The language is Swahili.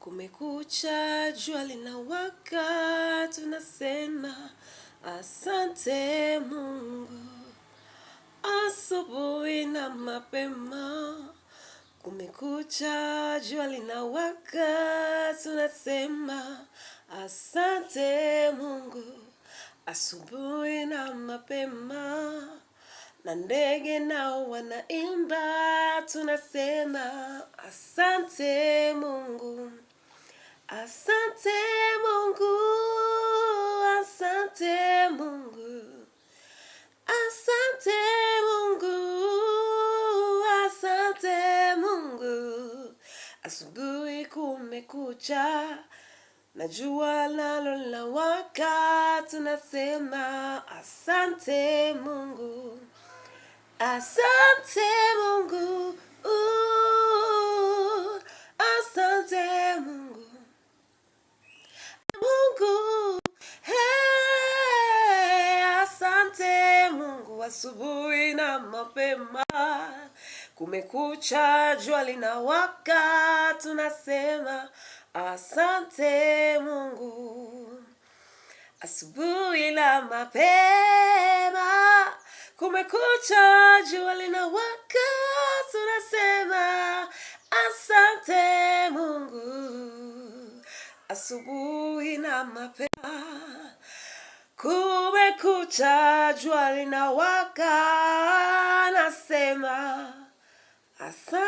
Kumekucha, jua linawaka, tunasema asante Mungu. Asubuhi na mapema. Kumekucha, jua linawaka, tunasema asante Mungu. Asubuhi na mapema, na ndege nao wanaimba, tunasema asante Mungu. Asante Mungu, asante Mungu, asante Mungu, asante Mungu. Asubuhi kumekucha, na jua nalo linawaka, tunasema asante Mungu. Asante Mungu, asante Mungu. Mungu, hey, asante Mungu. Asubuhi na mapema, kumekucha, jua linawaka, tunasema asante Mungu. Asubuhi na mapema, kumekucha, jua linawaka, tunasema asante Mungu. Asubuhi na mapema, kumekucha, jua linawaka, nasema asante.